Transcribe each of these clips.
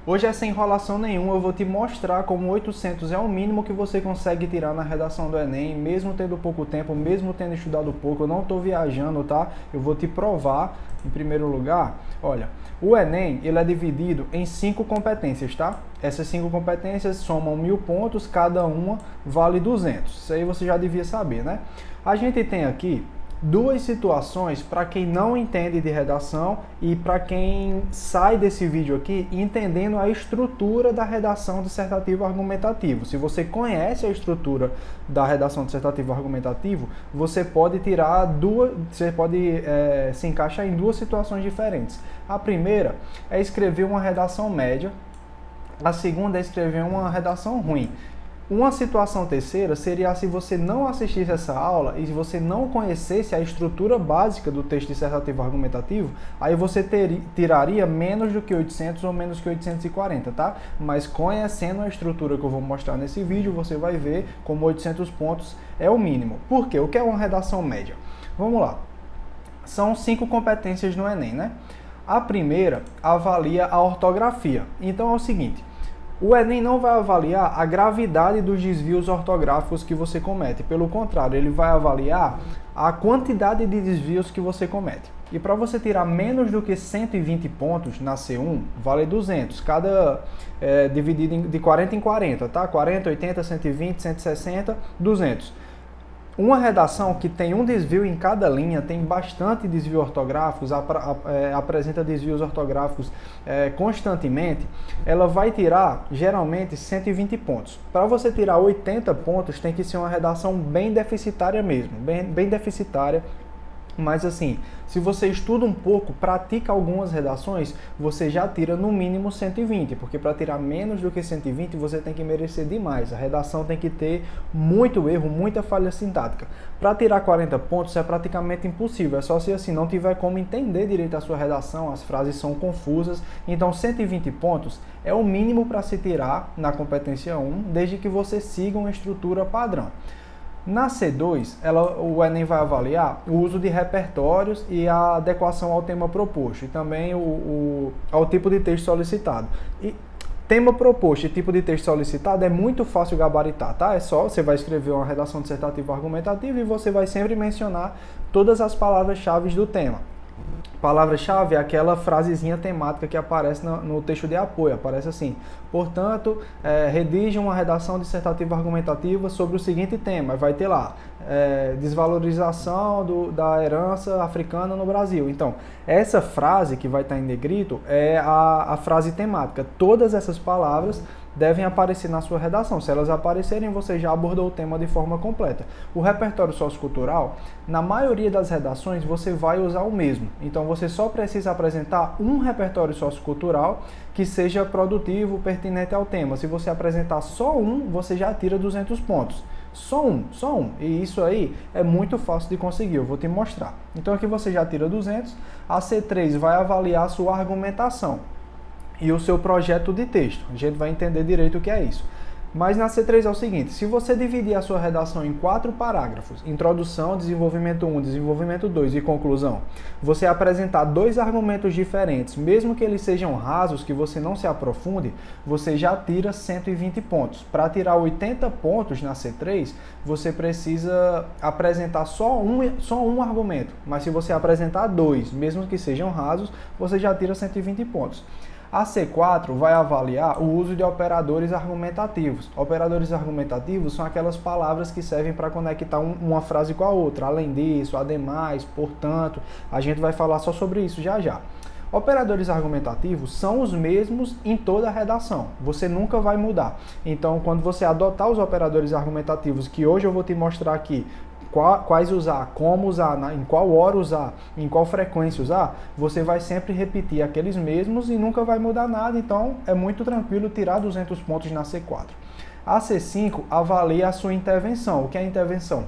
Hoje é sem enrolação nenhuma, eu vou te mostrar como 800 é o mínimo que você consegue tirar na redação do Enem, mesmo tendo pouco tempo, mesmo tendo estudado pouco. Eu não estou viajando, tá? Eu vou te provar, em primeiro lugar. Olha, o Enem, ele é dividido em 5 competências, tá? Essas 5 competências somam 1000 pontos, cada uma vale 200. Isso aí você já devia saber, né? A gente tem aqui duas situações para quem não entende de redação e para quem sai desse vídeo aqui entendendo a estrutura da redação dissertativo argumentativo. Se você conhece a estrutura da redação dissertativo argumentativo, você pode tirar se encaixar em duas situações diferentes. A primeira é escrever uma redação média, a segunda é escrever uma redação ruim. Uma situação terceira seria se você não assistisse essa aula e se você não conhecesse a estrutura básica do texto dissertativo argumentativo, aí você tiraria menos do que 800 ou menos que 840, tá? Mas conhecendo a estrutura que eu vou mostrar nesse vídeo, você vai ver como 800 pontos é o mínimo. Por quê? O que é uma redação média? Vamos lá. São 5 competências no Enem, né? A primeira avalia a ortografia. Então é o seguinte: o Enem não vai avaliar a gravidade dos desvios ortográficos que você comete. Pelo contrário, ele vai avaliar a quantidade de desvios que você comete. E para você tirar menos do que 120 pontos na C1, vale 200. Cada dividido de 40 em 40, tá? 40, 80, 120, 160, 200. Uma redação que tem um desvio em cada linha, tem bastante desvio ortográficos, apresenta desvios ortográficos constantemente, ela vai tirar geralmente 120 pontos. Para você tirar 80 pontos, tem que ser uma redação bem deficitária mesmo, bem deficitária. Mas assim, se você estuda um pouco, pratica algumas redações, você já tira no mínimo 120, porque para tirar menos do que 120 você tem que merecer demais. A redação tem que ter muito erro, muita falha sintática. Para tirar 40 pontos é praticamente impossível, é só se assim não tiver como entender direito a sua redação, as frases são confusas. Então 120 pontos é o mínimo para se tirar na competência 1, desde que você siga uma estrutura padrão. Na C2, o Enem vai avaliar o uso de repertórios e a adequação ao tema proposto, e também ao tipo de texto solicitado. E tema proposto e tipo de texto solicitado é muito fácil gabaritar, tá? É só, você vai escrever uma redação dissertativa argumentativa e você vai sempre mencionar todas as palavras-chave do tema. Palavra-chave é aquela frasezinha temática que aparece no texto de apoio, aparece assim: portanto, redige uma redação dissertativa argumentativa sobre o seguinte tema, vai ter lá, desvalorização da herança africana no Brasil. Então, essa frase que vai estar em negrito é a frase temática. Todas essas palavras devem aparecer na sua redação. Se elas aparecerem, você já abordou o tema de forma completa. O repertório sociocultural, na maioria das redações, você vai usar o mesmo. Então, você só precisa apresentar um repertório sociocultural que seja produtivo, pertinente ao tema. Se você apresentar só um, você já tira 200 pontos. Só um. E isso aí é muito fácil de conseguir, eu vou te mostrar. Então, aqui você já tira 200. A C3 vai avaliar a sua argumentação e o seu projeto de texto. A gente vai entender direito o que é isso. Mas na C3 é o seguinte: se você dividir a sua redação em 4 parágrafos, introdução, desenvolvimento 1, desenvolvimento 2 e conclusão, você apresentar 2 argumentos diferentes, mesmo que eles sejam rasos, que você não se aprofunde, você já tira 120 pontos. Para tirar 80 pontos na C3, você precisa apresentar só um argumento, mas se você apresentar 2, mesmo que sejam rasos, você já tira 120 pontos. A C4 vai avaliar o uso de operadores argumentativos. Operadores argumentativos são aquelas palavras que servem para conectar uma frase com a outra. Além disso, ademais, portanto, a gente vai falar só sobre isso já já. Operadores argumentativos são os mesmos em toda a redação, você nunca vai mudar. Então, quando você adotar os operadores argumentativos, que hoje eu vou te mostrar aqui, quais usar, como usar, em qual hora usar, em qual frequência usar, você vai sempre repetir aqueles mesmos e nunca vai mudar nada, então é muito tranquilo tirar 200 pontos na C4. A C5 avalia a sua intervenção. O que é intervenção?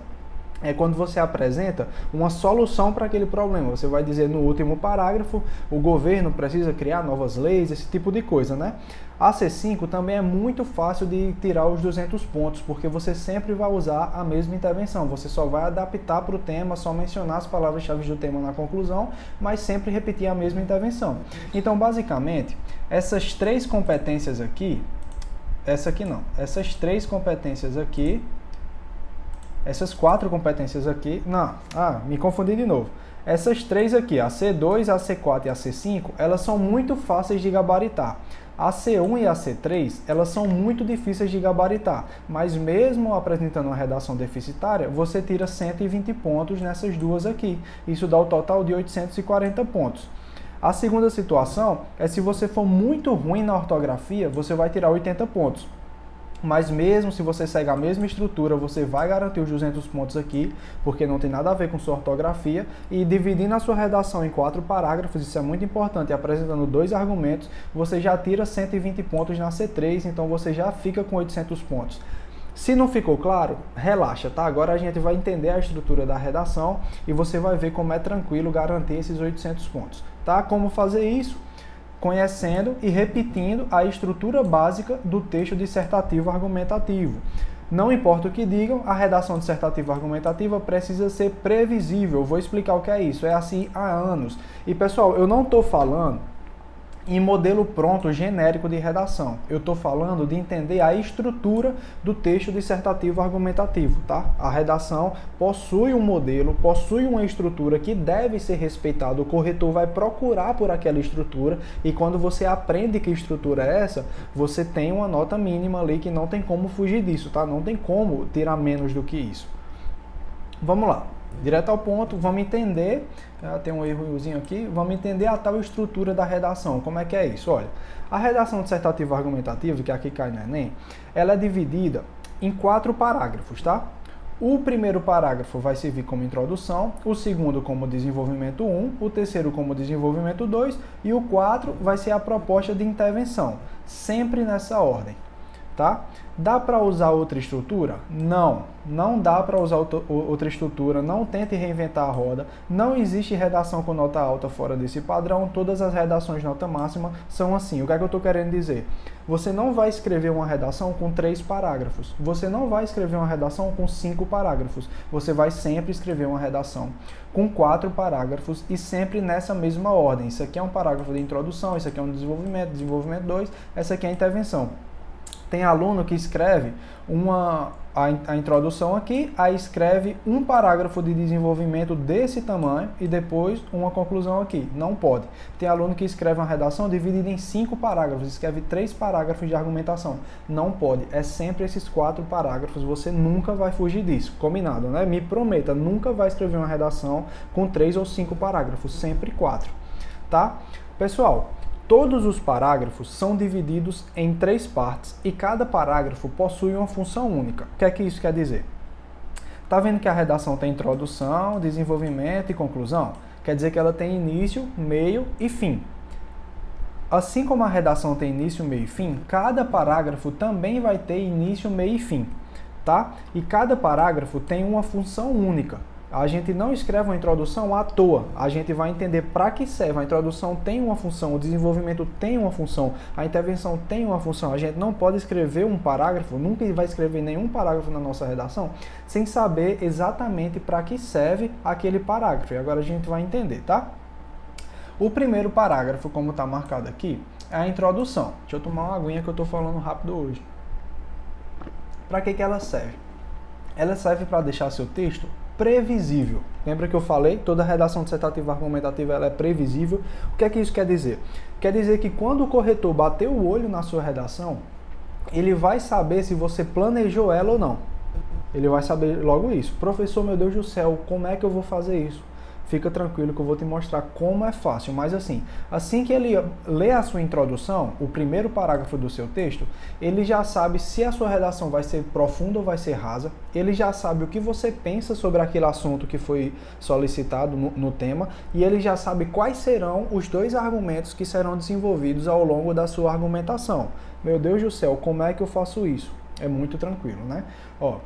é quando você apresenta uma solução para aquele problema. Você vai dizer no último parágrafo, o governo precisa criar novas leis, esse tipo de coisa, né? A C5 também é muito fácil de tirar os 200 pontos, porque você sempre vai usar a mesma intervenção. Você só vai adaptar para o tema, só mencionar as palavras-chave do tema na conclusão, mas sempre repetir a mesma intervenção. Então, basicamente, essas três competências aqui, essas três competências aqui, essas quatro competências aqui, me confundi de novo. Essas três aqui, a C2, a C4 e a C5, elas são muito fáceis de gabaritar. A C1 e a C3, elas são muito difíceis de gabaritar, mas mesmo apresentando uma redação deficitária, você tira 120 pontos nessas duas aqui. Isso dá o total de 840 pontos. A segunda situação é se você for muito ruim na ortografia, você vai tirar 80 pontos. Mas mesmo se você segue a mesma estrutura, você vai garantir os 200 pontos aqui, porque não tem nada a ver com sua ortografia, e dividindo a sua redação em 4 parágrafos, isso é muito importante, e apresentando 2 argumentos, você já tira 120 pontos na C3, então você já fica com 800 pontos. Se não ficou claro, relaxa, tá? Agora a gente vai entender a estrutura da redação e você vai ver como é tranquilo garantir esses 800 pontos, tá? Como fazer isso? Conhecendo e repetindo a estrutura básica do texto dissertativo argumentativo. Não importa o que digam, a redação dissertativa argumentativa precisa ser previsível. Vou explicar o que é isso. É assim há anos. E pessoal, eu não estou falando em modelo pronto genérico de redação. Eu estou falando de entender a estrutura do texto dissertativo argumentativo, tá? A redação possui um modelo, possui uma estrutura que deve ser respeitada. O corretor vai procurar por aquela estrutura e quando você aprende que estrutura é essa, você tem uma nota mínima ali que não tem como fugir disso, tá? Não tem como tirar menos do que isso. Vamos lá. Direto ao ponto, vamos entender, tem um errozinho aqui, vamos entender a tal estrutura da redação. Como é que é isso? Olha, a redação dissertativa argumentativa, que aqui cai no Enem, ela é dividida em 4 parágrafos, tá? O primeiro parágrafo vai servir como introdução, o segundo como desenvolvimento 1, o terceiro como desenvolvimento 2 e o 4 vai ser a proposta de intervenção, sempre nessa ordem. Tá? Dá para usar outra estrutura? Não, não dá para usar outra estrutura, não tente reinventar a roda, não existe redação com nota alta fora desse padrão, todas as redações nota máxima são assim. O que é que eu estou querendo dizer? Você não vai escrever uma redação com 3 parágrafos, você não vai escrever uma redação com 5 parágrafos, você vai sempre escrever uma redação com 4 parágrafos e sempre nessa mesma ordem. Isso aqui é um parágrafo de introdução, isso aqui é um desenvolvimento 2, essa aqui é a intervenção. Tem aluno que escreve a introdução aqui, aí escreve um parágrafo de desenvolvimento desse tamanho e depois uma conclusão aqui. Não pode. Tem aluno que escreve uma redação dividida em 5 parágrafos, escreve 3 parágrafos de argumentação. Não pode. É sempre esses 4 parágrafos, você nunca vai fugir disso. Combinado, né? Me prometa, nunca vai escrever uma redação com 3 ou 5 parágrafos, sempre 4. Tá? Pessoal, todos os parágrafos são divididos em 3 partes e cada parágrafo possui uma função única. O que é que isso quer dizer? Tá vendo que a redação tem introdução, desenvolvimento e conclusão? Quer dizer que ela tem início, meio e fim. Assim como a redação tem início, meio e fim, cada parágrafo também vai ter início, meio e fim, tá? E cada parágrafo tem uma função única. A gente não escreve uma introdução à toa, a gente vai entender para que serve. A introdução tem uma função, o desenvolvimento tem uma função, a intervenção tem uma função. A gente não pode escrever um parágrafo, nunca vai escrever nenhum parágrafo na nossa redação, sem saber exatamente para que serve aquele parágrafo. E agora a gente vai entender, tá? O primeiro parágrafo, como está marcado aqui, é a introdução. Deixa eu tomar uma aguinha que eu estou falando rápido hoje. Para que ela serve? Ela serve para deixar seu texto previsível. Lembra que eu falei? Toda redação dissertativa argumentativa ela é previsível. O que é que isso quer dizer? Quer dizer que quando o corretor bater o olho na sua redação, ele vai saber se você planejou ela ou não. Ele vai saber logo isso. Professor, meu Deus do céu, como é que eu vou fazer isso? Fica tranquilo que eu vou te mostrar como é fácil. Mas assim que ele lê a sua introdução, o primeiro parágrafo do seu texto, ele já sabe se a sua redação vai ser profunda ou vai ser rasa, ele já sabe o que você pensa sobre aquele assunto que foi solicitado no tema, e ele já sabe quais serão os 2 argumentos que serão desenvolvidos ao longo da sua argumentação. Meu Deus do céu, como é que eu faço isso? É muito tranquilo, né? Ó,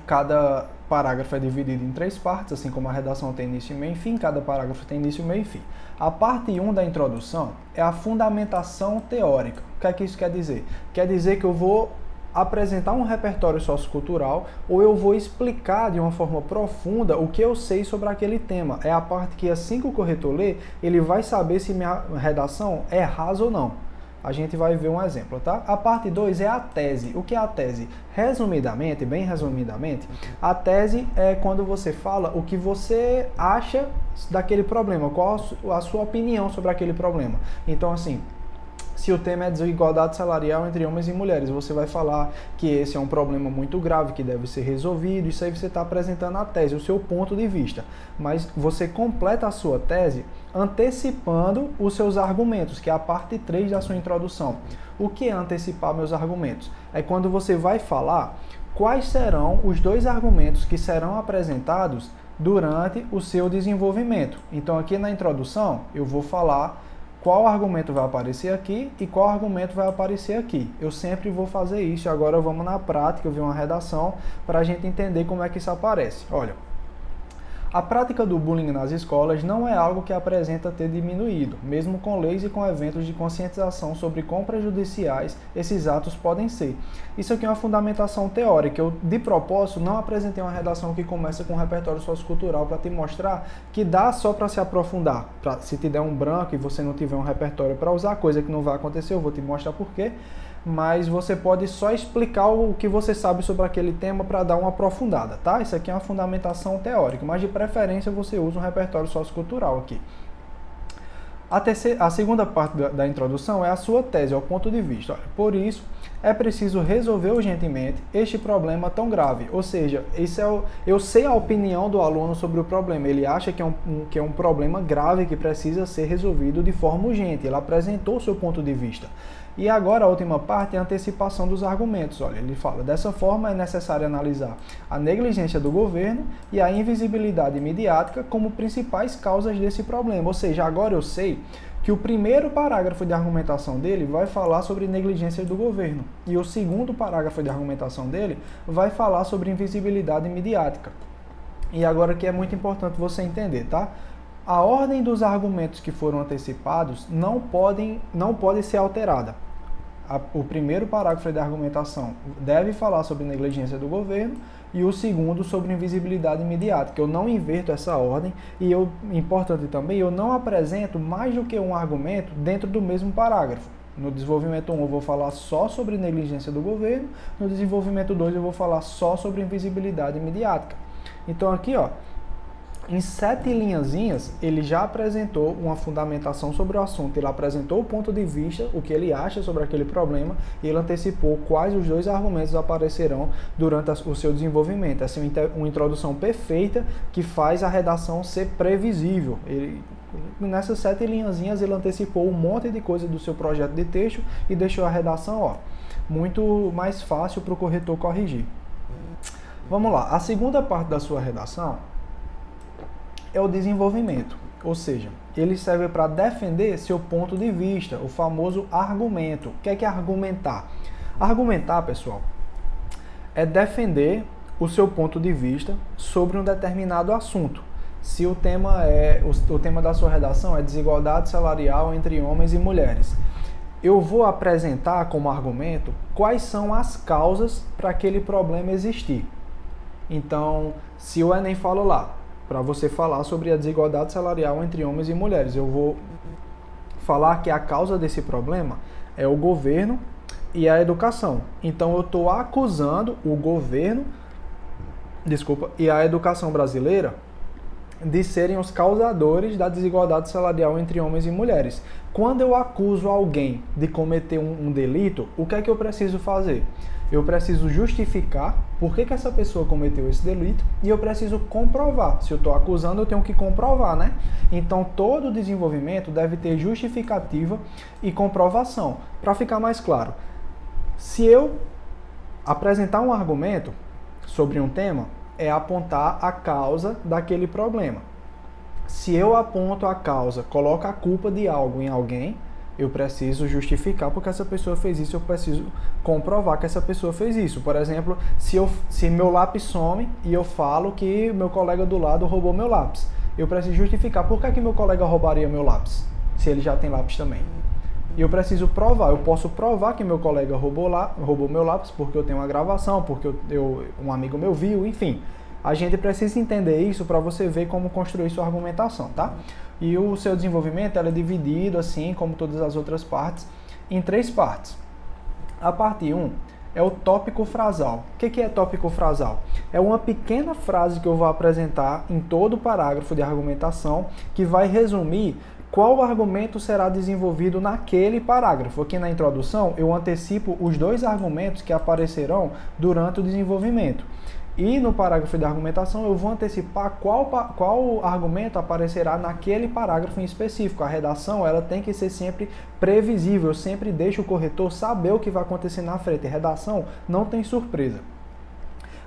Cada parágrafo é dividido em 3 partes, assim como a redação tem início, meio e fim, cada parágrafo tem início, meio e fim. A parte 1 da introdução é a fundamentação teórica. O que é que isso quer dizer? Quer dizer que eu vou apresentar um repertório sociocultural ou eu vou explicar de uma forma profunda o que eu sei sobre aquele tema. É a parte que, assim que o corretor lê, ele vai saber se minha redação é rasa ou não. A gente vai ver um exemplo, tá? A parte 2 é a tese. O que é a tese? Resumidamente, bem resumidamente, a tese é quando você fala o que você acha daquele problema, qual a sua opinião sobre aquele problema. Então, assim, se o tema é desigualdade salarial entre homens e mulheres, você vai falar que esse é um problema muito grave, que deve ser resolvido, isso aí você está apresentando a tese, o seu ponto de vista. Mas você completa a sua tese antecipando os seus argumentos, que é a parte 3 da sua introdução. O que é antecipar meus argumentos? É quando você vai falar quais serão os 2 argumentos que serão apresentados durante o seu desenvolvimento. Então aqui na introdução eu vou falar qual argumento vai aparecer aqui e qual argumento vai aparecer aqui. Eu sempre vou fazer isso. Agora vamos na prática, eu vi uma redação para a gente entender como é que isso aparece. Olha, a prática do bullying nas escolas não é algo que apresenta ter diminuído, mesmo com leis e com eventos de conscientização sobre quão prejudiciais esses atos podem ser. Isso aqui é uma fundamentação teórica. Eu, de propósito, não apresentei uma redação que começa com um repertório sociocultural para te mostrar que dá só para se aprofundar. Se te der um branco e você não tiver um repertório para usar, coisa que não vai acontecer, eu vou te mostrar por quê. Mas você pode só explicar o que você sabe sobre aquele tema para dar uma aprofundada, tá? Isso aqui é uma fundamentação teórica, mas de preferência você usa um repertório sociocultural aqui. A segunda parte da introdução é a sua tese, é o ponto de vista. Olha, por isso, é preciso resolver urgentemente este problema tão grave. Ou seja, eu sei a opinião do aluno sobre o problema. Ele acha que é um problema grave que precisa ser resolvido de forma urgente. Ele apresentou o seu ponto de vista. E agora a última parte é a antecipação dos argumentos. Olha, ele fala, dessa forma é necessário analisar a negligência do governo e a invisibilidade midiática como principais causas desse problema. Ou seja, agora eu sei que o primeiro parágrafo de argumentação dele vai falar sobre negligência do governo e o segundo parágrafo de argumentação dele vai falar sobre invisibilidade midiática. E agora que é muito importante você entender, tá? A ordem dos argumentos que foram antecipados não pode ser alterada. O primeiro parágrafo da argumentação deve falar sobre negligência do governo e o segundo sobre invisibilidade midiática. Eu não inverto essa ordem e, importante também, eu não apresento mais do que um argumento dentro do mesmo parágrafo. No desenvolvimento 1 eu vou falar só sobre negligência do governo, no desenvolvimento 2 eu vou falar só sobre invisibilidade midiática. Então aqui, ó, em 7 linhazinhas, ele já apresentou uma fundamentação sobre o assunto, ele apresentou o ponto de vista, o que ele acha sobre aquele problema, e ele antecipou quais os 2 argumentos aparecerão durante o seu desenvolvimento. Essa é uma introdução perfeita que faz a redação ser previsível. Nessas 7 linhazinhas, ele antecipou um monte de coisa do seu projeto de texto e deixou a redação, ó, muito mais fácil para o corretor corrigir. Vamos lá, a segunda parte da sua redação é o desenvolvimento, ou seja, ele serve para defender seu ponto de vista, o famoso argumento. O que é argumentar? Argumentar, pessoal, é defender o seu ponto de vista sobre um determinado assunto. Se o tema da sua redação é desigualdade salarial entre homens e mulheres, eu vou apresentar como argumento quais são as causas para aquele problema existir. Então, se o Enem fala lá, para você falar sobre a desigualdade salarial entre homens e mulheres, eu vou falar que a causa desse problema é o governo e a educação. Então eu estou acusando o governo, e a educação brasileira de serem os causadores da desigualdade salarial entre homens e mulheres. Quando eu acuso alguém de cometer um delito, o que é que eu preciso fazer? Eu preciso justificar por que essa pessoa cometeu esse delito e eu preciso comprovar. Se eu estou acusando, eu tenho que comprovar, né? Então, todo desenvolvimento deve ter justificativa e comprovação. Para ficar mais claro, se eu apresentar um argumento sobre um tema, é apontar a causa daquele problema. Se eu aponto a causa, coloco a culpa de algo em alguém, Eu preciso justificar porque essa pessoa fez isso, eu preciso comprovar que essa pessoa fez isso. Por exemplo, se meu lápis some e eu falo que meu colega do lado roubou meu lápis, eu preciso justificar por que meu colega roubaria meu lápis, se ele já tem lápis também. E eu preciso provar, eu posso provar que meu colega roubou meu lápis porque eu tenho uma gravação, porque um amigo meu viu, enfim. A gente precisa entender isso para você ver como construir sua argumentação, tá? E o seu desenvolvimento é dividido, assim como todas as outras partes, em 3 partes. A parte 1 é o tópico frasal. O que é tópico frasal? É uma pequena frase que eu vou apresentar em todo o parágrafo de argumentação que vai resumir qual argumento será desenvolvido naquele parágrafo. Aqui na introdução eu antecipo os 2 argumentos que aparecerão durante o desenvolvimento. E no parágrafo de argumentação eu vou antecipar qual argumento aparecerá naquele parágrafo em específico. A redação ela tem que ser sempre previsível, eu sempre deixo o corretor saber o que vai acontecer na frente. A redação não tem surpresa.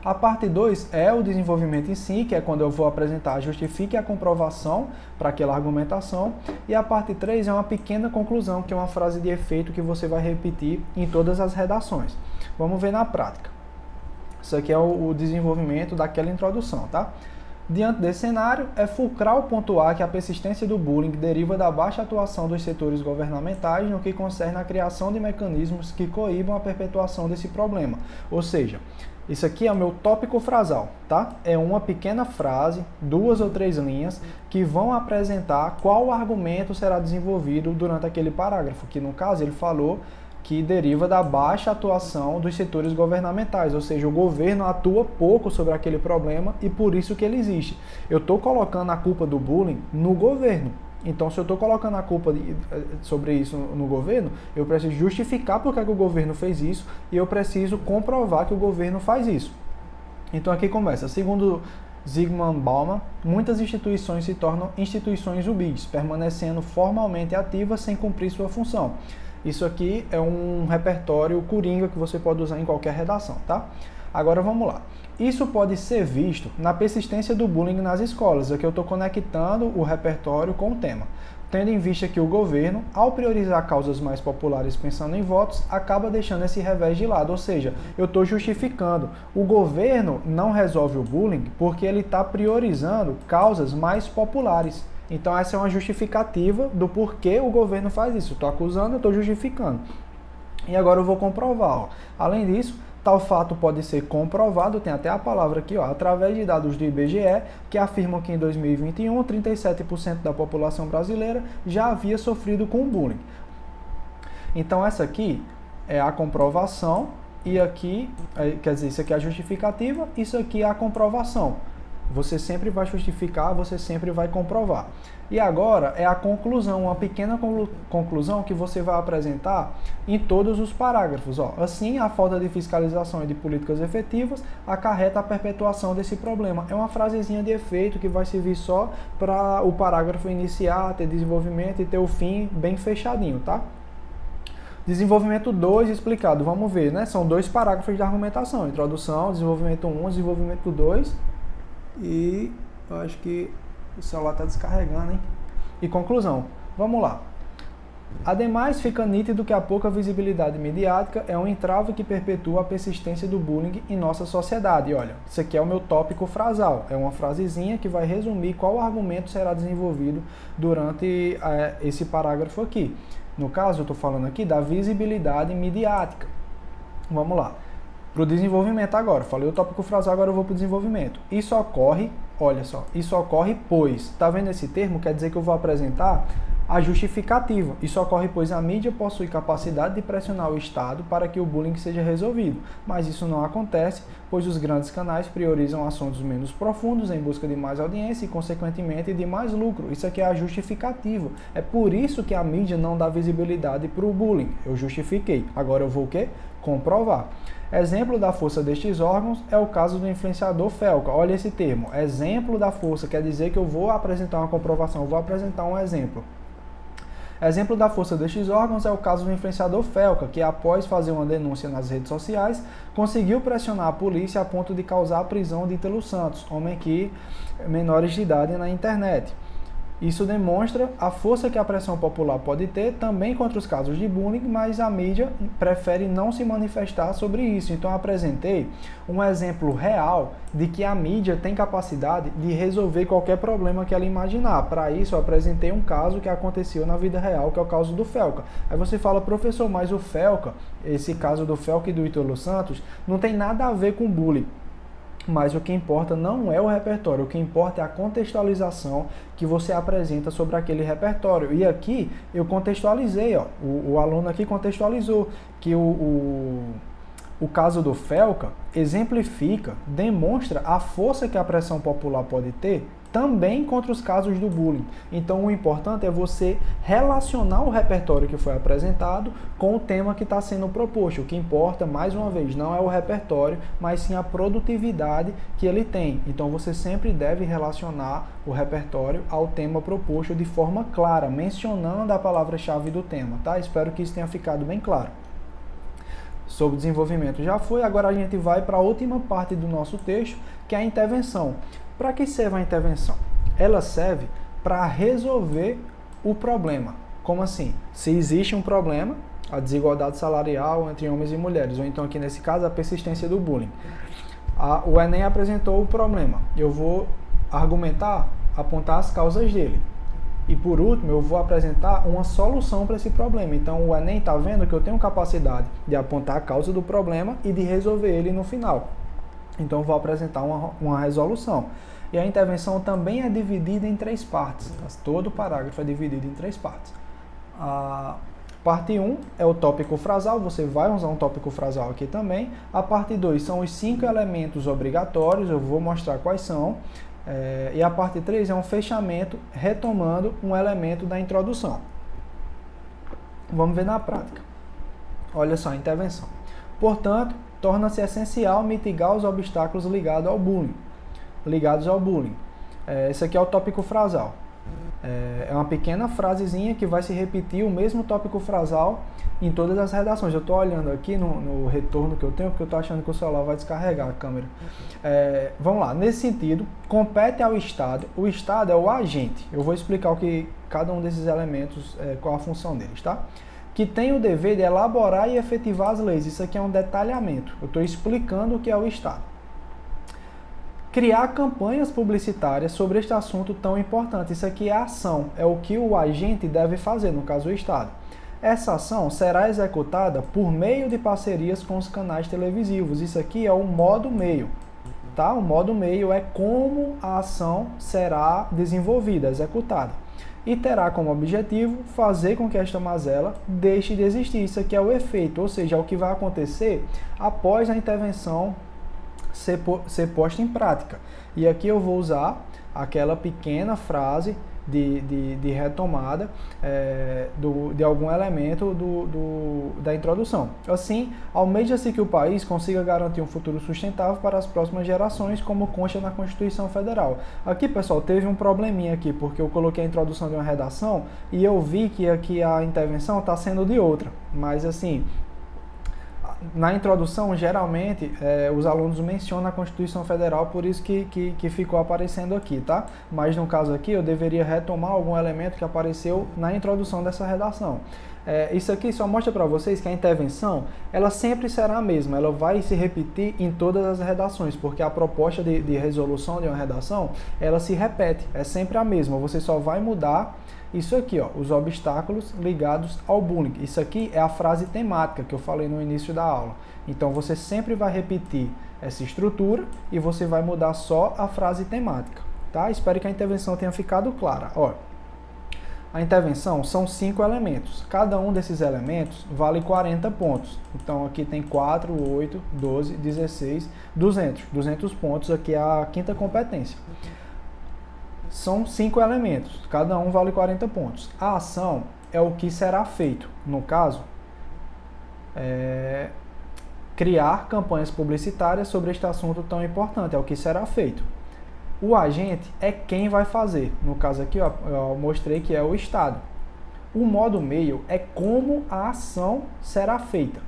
A parte 2 é o desenvolvimento em si, que é quando eu vou apresentar a justifique e a comprovação para aquela argumentação. E a parte 3 é uma pequena conclusão, que é uma frase de efeito que você vai repetir em todas as redações. Vamos ver na prática. Isso aqui é o desenvolvimento daquela introdução, tá? Diante desse cenário, é fulcral pontuar que a persistência do bullying deriva da baixa atuação dos setores governamentais no que concerne a criação de mecanismos que coíbam a perpetuação desse problema. Ou seja, isso aqui é o meu tópico frasal, tá? É uma pequena frase, 2 ou 3 linhas, que vão apresentar qual argumento será desenvolvido durante aquele parágrafo, que no caso ele falou que deriva da baixa atuação dos setores governamentais, ou seja, o governo atua pouco sobre aquele problema e por isso que ele existe. Eu estou colocando a culpa do bullying no governo. Então, se eu estou colocando a culpa sobre isso no governo, eu preciso justificar por que o governo fez isso e eu preciso comprovar que o governo faz isso. Então, aqui começa. Segundo Zygmunt Bauman, muitas instituições se tornam instituições zumbis, permanecendo formalmente ativas sem cumprir sua função. Isso aqui é um repertório coringa que você pode usar em qualquer redação, tá? Agora vamos lá. Isso pode ser visto na persistência do bullying nas escolas. Aqui eu estou conectando o repertório com o tema. Tendo em vista que o governo, ao priorizar causas mais populares pensando em votos, acaba deixando esse revés de lado. Ou seja, eu estou justificando. O governo não resolve o bullying porque ele está priorizando causas mais populares. Então essa é uma justificativa do porquê o governo faz isso. Estou acusando, eu estou justificando. E agora eu vou comprovar. Ó. Além disso, tal fato pode ser comprovado, tem até a palavra aqui, ó, através de dados do IBGE, que afirmam que em 2021, 37% da população brasileira já havia sofrido com bullying. Então essa aqui é a comprovação, e aqui, quer dizer, isso aqui é a justificativa, isso aqui é a comprovação. Você sempre vai justificar, você sempre vai comprovar. E agora é a conclusão, uma pequena conclusão que você vai apresentar em todos os parágrafos. Ó. Assim, a falta de fiscalização e de políticas efetivas acarreta a perpetuação desse problema. É uma frasezinha de efeito que vai servir só para o parágrafo iniciar, ter desenvolvimento e ter o fim bem fechadinho, tá? Desenvolvimento 2 explicado, vamos ver, né? São 2 parágrafos de argumentação, introdução, desenvolvimento 1, desenvolvimento 2. E eu acho que o celular está descarregando, hein? E conclusão, vamos lá. Ademais, fica nítido que a pouca visibilidade midiática é um entrave que perpetua a persistência do bullying em nossa sociedade. E olha, isso aqui é o meu tópico frasal. É uma frasezinha que vai resumir qual argumento será desenvolvido durante esse parágrafo aqui. No caso, eu estou falando aqui da visibilidade midiática. Vamos lá. Para o desenvolvimento agora. Falei o tópico frasal, agora eu vou para o desenvolvimento. Isso ocorre, olha só, isso ocorre pois, tá vendo esse termo? Quer dizer que eu vou apresentar a justificativa. Isso ocorre pois a mídia possui capacidade de pressionar o Estado para que o bullying seja resolvido. Mas isso não acontece, pois os grandes canais priorizam assuntos menos profundos em busca de mais audiência e, consequentemente, de mais lucro. Isso aqui é a justificativa. É por isso que a mídia não dá visibilidade para o bullying. Eu justifiquei. Agora eu vou o quê? Comprovar. Exemplo da força destes órgãos é o caso do influenciador Felca. Olha esse termo, exemplo da força, quer dizer que eu vou apresentar uma comprovação, eu vou apresentar um exemplo. Exemplo da força destes órgãos é o caso do influenciador Felca, que após fazer uma denúncia nas redes sociais, conseguiu pressionar a polícia a ponto de causar a prisão de Ítalo Santos, homem que menores de idade na internet. Isso demonstra a força que a pressão popular pode ter também contra os casos de bullying, mas a mídia prefere não se manifestar sobre isso. Então, eu apresentei um exemplo real de que a mídia tem capacidade de resolver qualquer problema que ela imaginar. Para isso, eu apresentei um caso que aconteceu na vida real, que é o caso do Felca. Aí você fala, professor, mas o Felca, esse caso do Felca e do Ítalo Santos, não tem nada a ver com bullying. Mas o que importa não é o repertório, o que importa é a contextualização que você apresenta sobre aquele repertório. E aqui eu contextualizei, ó, o aluno aqui contextualizou que o caso do Felca exemplifica, demonstra a força que a pressão popular pode ter também contra os casos do bullying. Então o importante é você relacionar o repertório que foi apresentado com o tema que está sendo proposto. O que importa, mais uma vez, não é o repertório, mas sim a produtividade que ele tem. Então você sempre deve relacionar o repertório ao tema proposto de forma clara, mencionando a palavra-chave do tema, tá? Espero que isso tenha ficado bem claro. Sobre desenvolvimento já foi, agora a gente vai para a última parte do nosso texto, que é a intervenção. Para que serve a intervenção? Ela serve para resolver o problema. Como assim? Se existe um problema, a desigualdade salarial entre homens e mulheres, ou então aqui nesse caso a persistência do bullying. O Enem apresentou o problema. Eu vou argumentar, apontar as causas dele. E por último, eu vou apresentar uma solução para esse problema. Então o Enem está vendo que eu tenho capacidade de apontar a causa do problema e de resolver ele no final. Então eu vou apresentar uma resolução. E a intervenção também é dividida em 3 partes. Todo o parágrafo é dividido em 3 partes. A parte 1 é o tópico frasal, você vai usar um tópico frasal aqui também. A parte 2 são os 5 elementos obrigatórios, eu vou mostrar quais são. E a parte 3 é um fechamento, retomando um elemento da introdução. Vamos ver na prática. Olha só, a intervenção. Portanto, torna-se essencial mitigar os obstáculos ligados ao bullying. Esse aqui é o tópico frasal. É uma pequena frasezinha que vai se repetir o mesmo tópico frasal em todas as redações. Eu estou olhando aqui no retorno que eu tenho, porque eu estou achando que o celular vai descarregar a câmera. Vamos lá, nesse sentido, compete ao Estado. O Estado é o agente. Eu vou explicar o que cada um desses elementos, qual a função deles, tá? Que tem o dever de elaborar e efetivar as leis. Isso aqui é um detalhamento. Eu estou explicando o que é o Estado. Criar campanhas publicitárias sobre este assunto tão importante. Isso aqui é a ação, é o que o agente deve fazer, no caso o Estado. Essa ação será executada por meio de parcerias com os canais televisivos. Isso aqui é o modo meio, tá? O modo meio é como a ação será desenvolvida, executada. E terá como objetivo fazer com que esta mazela deixe de existir. Isso aqui é o efeito, ou seja, é o que vai acontecer após a intervenção ser posta em prática. E aqui eu vou usar aquela pequena frase de retomada de algum elemento da introdução. Assim, almeja-se que o país consiga garantir um futuro sustentável para as próximas gerações, como consta na Constituição Federal. Aqui, pessoal, teve um probleminha aqui, porque eu coloquei a introdução de uma redação e eu vi que aqui a intervenção está sendo de outra. Mas, assim, na introdução, geralmente, os alunos mencionam a Constituição Federal, por isso que ficou aparecendo aqui, tá? Mas no caso aqui, eu deveria retomar algum elemento que apareceu na introdução dessa redação. Isso aqui só mostra para vocês que a intervenção, ela sempre será a mesma, ela vai se repetir em todas as redações, porque a proposta de resolução de uma redação, ela se repete, é sempre a mesma, você só vai mudar isso aqui, ó, os obstáculos ligados ao bullying. Isso aqui é a frase temática que eu falei no início da aula. Então você sempre vai repetir essa estrutura e você vai mudar só a frase temática, tá? Espero que a intervenção tenha ficado clara. Ó, a intervenção são 5 elementos. Cada um desses elementos vale 40 pontos. Então aqui tem 4, 8, 12, 16, 200. 200 pontos, aqui é a 5ª competência. São 5 elementos, cada um vale 40 pontos. A ação é o que será feito. No caso, criar campanhas publicitárias sobre este assunto tão importante, é o que será feito. O agente é quem vai fazer. No caso aqui, ó, eu mostrei que é o Estado. O modo meio é como a ação será feita.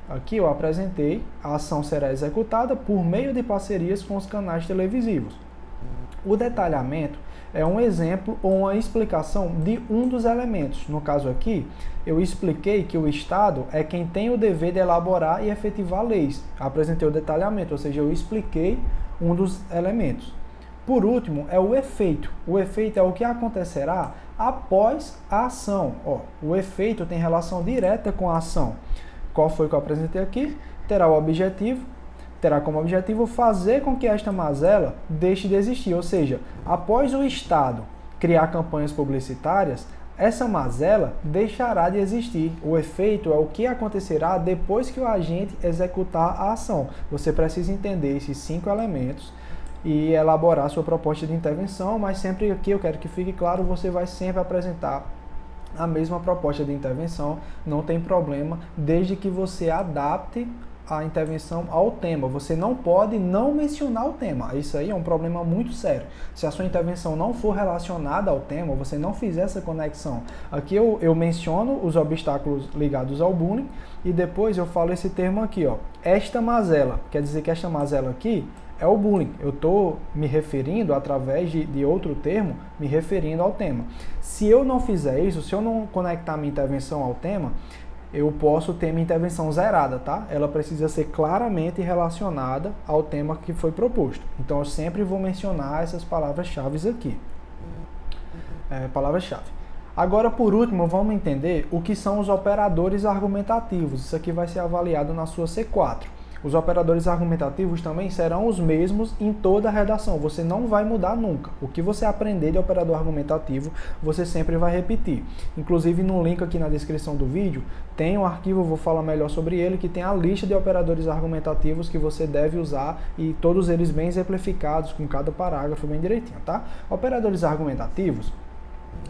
Aqui eu apresentei, a ação será executada por meio de parcerias com os canais televisivos. O detalhamento é um exemplo ou uma explicação de um dos elementos. No caso aqui, eu expliquei que o Estado é quem tem o dever de elaborar e efetivar leis. Apresentei o detalhamento, ou seja, eu expliquei um dos elementos. Por último, é o efeito. O efeito é o que acontecerá após a ação. Ó, o efeito tem relação direta com a ação. Qual foi que eu apresentei aqui? Terá como objetivo fazer com que esta mazela deixe de existir. Ou seja, após o Estado criar campanhas publicitárias, essa mazela deixará de existir. O efeito é o que acontecerá depois que o agente executar a ação. Você precisa entender esses 5 elementos e elaborar sua proposta de intervenção, mas sempre aqui eu quero que fique claro, você vai sempre apresentar a mesma proposta de intervenção, não tem problema, desde que você adapte a intervenção ao tema. Você não pode não mencionar o tema. Isso aí é um problema muito sério. Se a sua intervenção não for relacionada ao tema, você não fizer essa conexão. Aqui eu menciono os obstáculos ligados ao bullying e depois eu falo esse termo aqui, ó. Esta mazela. Quer dizer que esta mazela aqui é o bullying. Eu estou me referindo, através de outro termo, me referindo ao tema. Se eu não fizer isso, se eu não conectar minha intervenção ao tema, eu posso ter minha intervenção zerada, tá? Ela precisa ser claramente relacionada ao tema que foi proposto. Então, eu sempre vou mencionar essas palavras-chave aqui. Palavra-chave. Agora, por último, vamos entender o que são os operadores argumentativos. Isso aqui vai ser avaliado na sua C4. Os operadores argumentativos também serão os mesmos em toda a redação. Você não vai mudar nunca. O que você aprender de operador argumentativo, você sempre vai repetir. Inclusive, no link aqui na descrição do vídeo, tem um arquivo, eu vou falar melhor sobre ele, que tem a lista de operadores argumentativos que você deve usar e todos eles bem exemplificados, com cada parágrafo bem direitinho, tá? Operadores argumentativos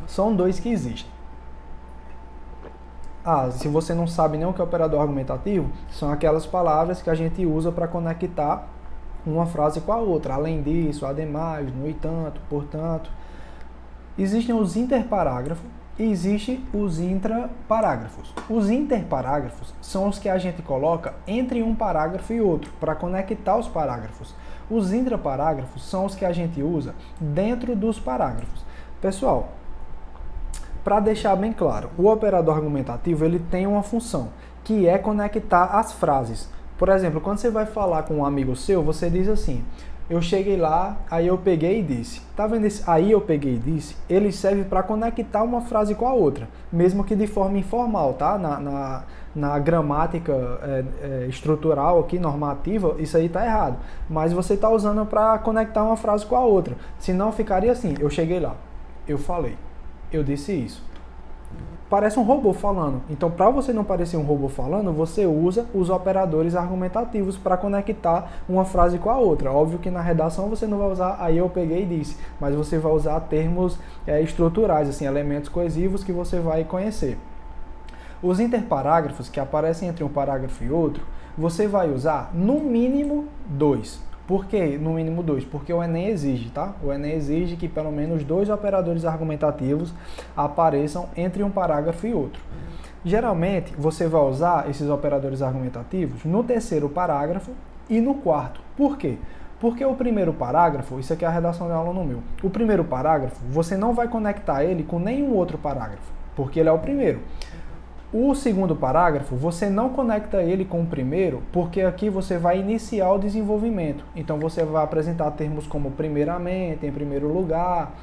são 2 que existem. Se você não sabe nem o que é operador argumentativo, são aquelas palavras que a gente usa para conectar uma frase com a outra. Além disso, ademais, no entanto, portanto. Existem os interparágrafos e existem os intraparágrafos. Os interparágrafos são os que a gente coloca entre um parágrafo e outro, para conectar os parágrafos. Os intraparágrafos são os que a gente usa dentro dos parágrafos. Pessoal, para deixar bem claro, o operador argumentativo ele tem uma função, que é conectar as frases. Por exemplo, quando você vai falar com um amigo seu, você diz assim, eu cheguei lá, aí eu peguei e disse. Tá vendo esse aí eu peguei e disse? Ele serve para conectar uma frase com a outra, mesmo que de forma informal, tá? Na gramática estrutural aqui, normativa, isso aí tá errado. Mas você está usando para conectar uma frase com a outra. Senão ficaria assim, eu cheguei lá, eu falei. Eu disse isso. Parece um robô falando. Então, para você não parecer um robô falando, você usa os operadores argumentativos para conectar uma frase com a outra. Óbvio que na redação você não vai usar aí eu peguei e disse, mas você vai usar termos estruturais, assim, elementos coesivos que você vai conhecer. Os interparágrafos, que aparecem entre um parágrafo e outro, você vai usar no mínimo 2. Por que no mínimo 2? Porque o Enem exige, tá? O Enem exige que pelo menos 2 operadores argumentativos apareçam entre um parágrafo e outro. Geralmente, você vai usar esses operadores argumentativos no 3º parágrafo e no 4º. Por quê? Porque o primeiro parágrafo, isso aqui é a redação de aula no meu, o primeiro parágrafo, você não vai conectar ele com nenhum outro parágrafo, porque ele é o primeiro. O segundo parágrafo, você não conecta ele com o primeiro, porque aqui você vai iniciar o desenvolvimento. Então, você vai apresentar termos como primeiramente, em primeiro lugar,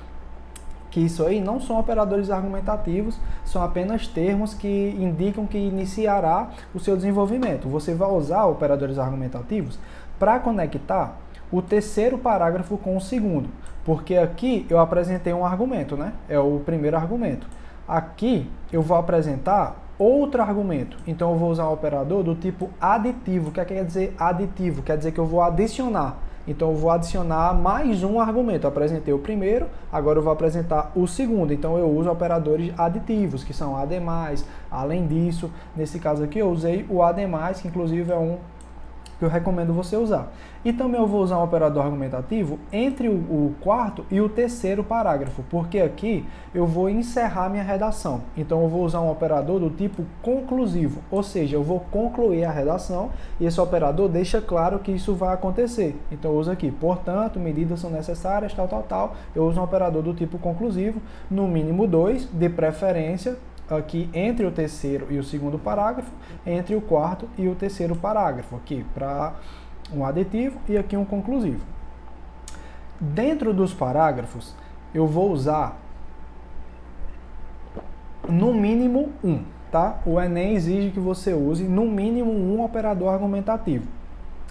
que isso aí não são operadores argumentativos, são apenas termos que indicam que iniciará o seu desenvolvimento. Você vai usar operadores argumentativos para conectar o 3º parágrafo com o segundo, porque aqui eu apresentei um argumento, né? É o primeiro argumento. Aqui eu vou apresentar outro argumento, então eu vou usar um operador do tipo aditivo. O que quer dizer aditivo? Quer dizer que eu vou adicionar. Então eu vou adicionar mais um argumento. Eu apresentei o primeiro, agora eu vou apresentar o segundo. Então eu uso operadores aditivos, que são ademais, além disso. Nesse caso aqui eu usei o ademais, que inclusive é um que eu recomendo você usar. E também eu vou usar um operador argumentativo entre o quarto e o terceiro parágrafo, porque aqui eu vou encerrar minha redação. Então eu vou usar um operador do tipo conclusivo, ou seja, eu vou concluir a redação e esse operador deixa claro que isso vai acontecer. Então eu uso aqui, portanto, medidas são necessárias, tal, tal, tal. Eu uso um operador do tipo conclusivo, no mínimo 2, de preferência, aqui entre o terceiro e o segundo parágrafo, entre o quarto e o terceiro parágrafo, aqui para um aditivo e aqui um conclusivo. Dentro dos parágrafos, eu vou usar no mínimo um, tá? O Enem exige que você use no mínimo um operador argumentativo.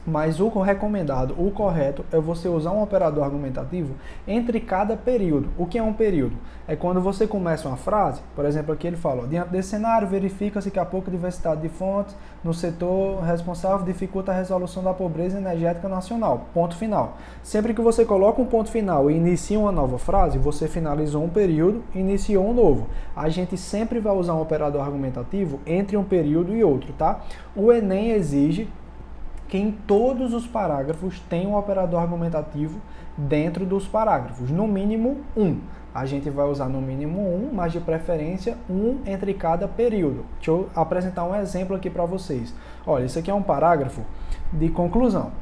Mas o recomendado, o correto, é você usar um operador argumentativo entre cada período. O que é um período? É quando você começa uma frase, por exemplo, aqui ele fala, diante desse cenário, verifica-se que a pouca diversidade de fontes no setor responsável dificulta a resolução da pobreza energética nacional. Ponto final. Sempre que você coloca um ponto final e inicia uma nova frase, você finalizou um período e iniciou um novo. A gente sempre vai usar um operador argumentativo entre um período e outro, tá? O Enem exige que em todos os parágrafos tem um operador argumentativo dentro dos parágrafos, no mínimo um. A gente vai usar no mínimo um, mas de preferência um entre cada período. Deixa eu apresentar um exemplo aqui para vocês. Olha, isso aqui é um parágrafo de conclusão.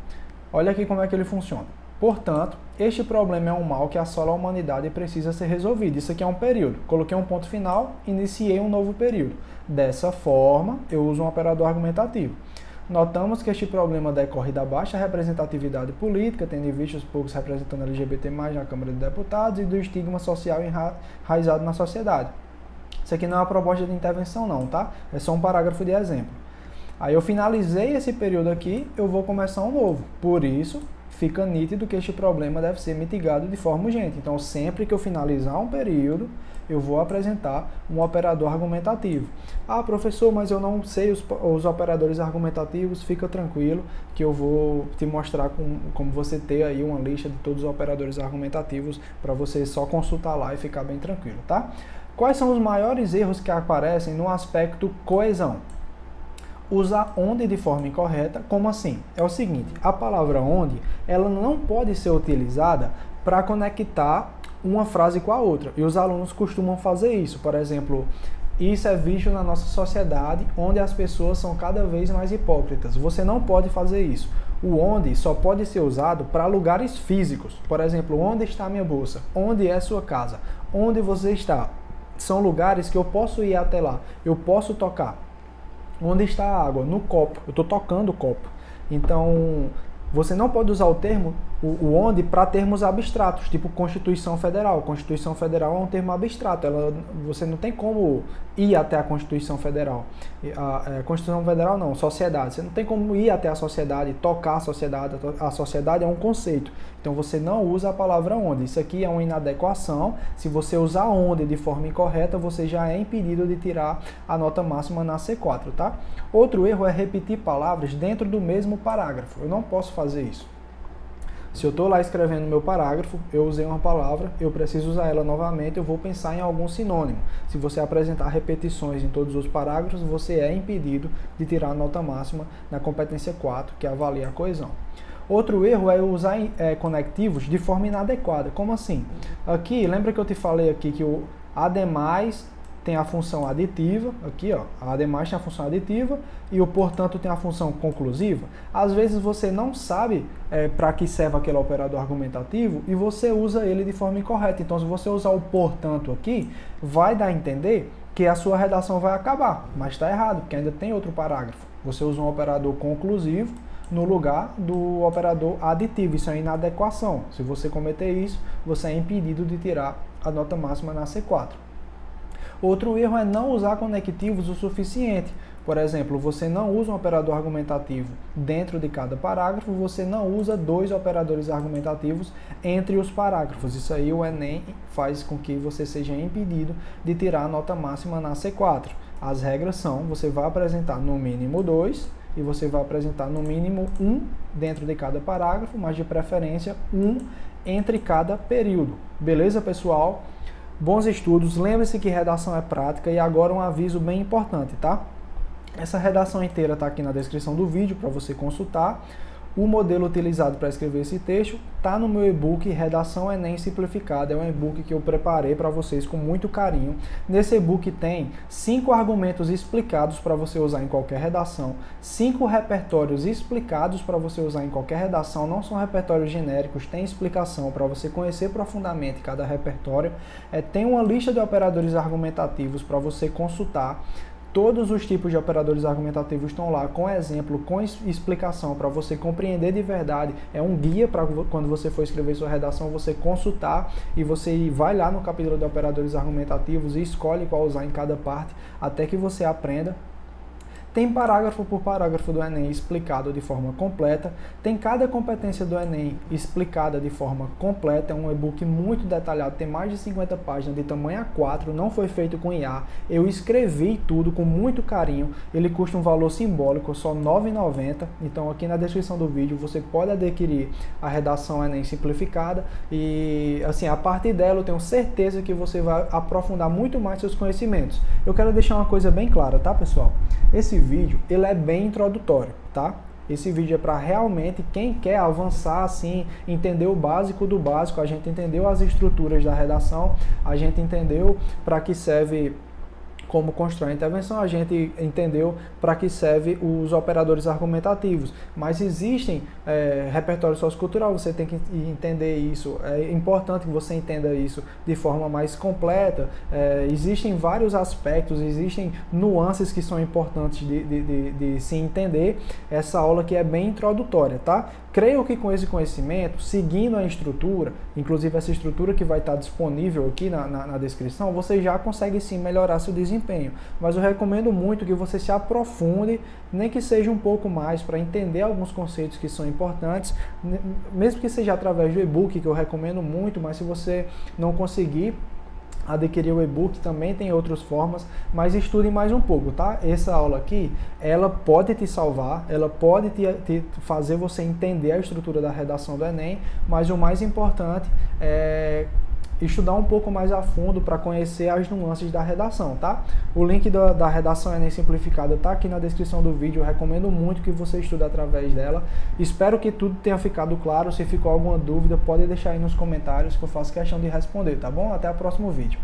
Olha aqui como é que ele funciona. Portanto, este problema é um mal que assola a humanidade e precisa ser resolvido. Isso aqui é um período. Coloquei um ponto final, iniciei um novo período. Dessa forma, eu uso um operador argumentativo. Notamos que este problema decorre da baixa representatividade política, tendo em vista os poucos representantes LGBT+, na Câmara de Deputados, e do estigma social enraizado na sociedade. Isso aqui não é uma proposta de intervenção não, tá? É só um parágrafo de exemplo. Aí eu finalizei esse período aqui, eu vou começar um novo. Por isso, fica nítido que este problema deve ser mitigado de forma urgente. Então, sempre que eu finalizar um período, eu vou apresentar um operador argumentativo. Ah, professor, mas eu não sei os operadores argumentativos. Fica tranquilo que eu vou te mostrar como você ter aí uma lista de todos os operadores argumentativos para você só consultar lá e ficar bem tranquilo, tá? Quais são os maiores erros que aparecem no aspecto coesão? Usar onde de forma incorreta. Como assim? É o seguinte, a palavra onde, ela não pode ser utilizada para conectar uma frase com a outra. E os alunos costumam fazer isso. Por exemplo, isso é visto na nossa sociedade, onde as pessoas são cada vez mais hipócritas. Você não pode fazer isso. O onde só pode ser usado para lugares físicos. Por exemplo, onde está minha bolsa? Onde é sua casa? Onde você está? São lugares que eu posso ir até lá. Eu posso tocar. Onde está a água? No copo. Eu estou tocando o copo. Então, você não pode usar o termo, o onde, para termos abstratos, tipo Constituição Federal. Constituição Federal é um termo abstrato. Você não tem como ir até a Constituição Federal. Constituição Federal não, sociedade. Você não tem como ir até a sociedade, tocar a sociedade. A sociedade é um conceito. Então você não usa a palavra onde. Isso aqui é uma inadequação. Se você usar onde de forma incorreta, você já é impedido de tirar a nota máxima na C4, tá? Outro erro é repetir palavras dentro do mesmo parágrafo. Eu não posso fazer isso. Se eu estou lá escrevendo meu parágrafo, eu usei uma palavra, eu preciso usar ela novamente, eu vou pensar em algum sinônimo. Se você apresentar repetições em todos os parágrafos, você é impedido de tirar a nota máxima na competência 4, que avalia a coesão. Outro erro é usar conectivos de forma inadequada. Como assim? Aqui, lembra que eu te falei aqui que o ademais tem a função aditiva, aqui ó, a ademais tem a função aditiva e o portanto tem a função conclusiva. Às vezes você não sabe para que serve aquele operador argumentativo e você usa ele de forma incorreta. Então se você usar o portanto aqui, vai dar a entender que a sua redação vai acabar, mas está errado, porque ainda tem outro parágrafo. Você usa um operador conclusivo no lugar do operador aditivo. Isso é inadequação. Se você cometer isso, você é impedido de tirar a nota máxima na C4. Outro erro é não usar conectivos o suficiente. Por exemplo, você não usa um operador argumentativo dentro de cada parágrafo, você não usa 2 operadores argumentativos entre os parágrafos. Isso aí o Enem faz com que você seja impedido de tirar a nota máxima na C4. As regras são, você vai apresentar no mínimo 2 e você vai apresentar no mínimo 1 dentro de cada parágrafo, mas de preferência 1 entre cada período. Beleza, pessoal? Bons estudos, lembre-se que redação é prática e agora um aviso bem importante, tá? Essa redação inteira está aqui na descrição do vídeo para você consultar. O modelo utilizado para escrever esse texto está no meu e-book Redação Enem Simplificada. É um e-book que eu preparei para vocês com muito carinho. Nesse e-book tem 5 argumentos explicados para você usar em qualquer redação, 5 repertórios explicados para você usar em qualquer redação. Não são repertórios genéricos, tem explicação para você conhecer profundamente cada repertório. Tem uma lista de operadores argumentativos para você consultar. Todos os tipos de operadores argumentativos estão lá, com exemplo, com explicação, para você compreender de verdade. É um guia para quando você for escrever sua redação, você consultar e você vai lá no capítulo de operadores argumentativos e escolhe qual usar em cada parte, até que você aprenda. Tem parágrafo por parágrafo do Enem explicado de forma completa, tem cada competência do Enem explicada de forma completa. É um e-book muito detalhado, tem mais de 50 páginas de tamanho A4, não foi feito com IA, eu escrevi tudo com muito carinho. Ele custa um valor simbólico, só R$ 9,90, então aqui na descrição do vídeo você pode adquirir a redação Enem simplificada e assim, a partir dela eu tenho certeza que você vai aprofundar muito mais seus conhecimentos. Eu quero deixar uma coisa bem clara, tá, pessoal? Esse vídeo, ele é bem introdutório, tá? Esse vídeo é para realmente quem quer avançar, assim, entender o básico do básico. A gente entendeu as estruturas da redação, a gente entendeu para que serve como constrói a intervenção, a gente entendeu para que serve os operadores argumentativos, mas existem repertório sociocultural, você tem que entender isso, é importante que você entenda isso de forma mais completa. Existem vários aspectos, existem nuances que são importantes de se entender. Essa aula aqui é bem introdutória, tá? Creio que com esse conhecimento, seguindo a estrutura, inclusive essa estrutura que vai estar disponível aqui na descrição, você já consegue sim melhorar seu desempenho. Mas eu recomendo muito que você se aprofunde, nem que seja um pouco mais, para entender alguns conceitos que são importantes, mesmo que seja através do e-book, que eu recomendo muito, mas se você não conseguir adquirir o e-book, também tem outras formas, mas estude mais um pouco, tá? Essa aula aqui, ela pode te salvar, ela pode te fazer você entender a estrutura da redação do Enem, mas o mais importante é estudar um pouco mais a fundo para conhecer as nuances da redação, tá? O link da redação Enem Simplificada tá aqui na descrição do vídeo, eu recomendo muito que você estude através dela. Espero que tudo tenha ficado claro. Se ficou alguma dúvida, pode deixar aí nos comentários que eu faço questão de responder, tá bom? Até o próximo vídeo.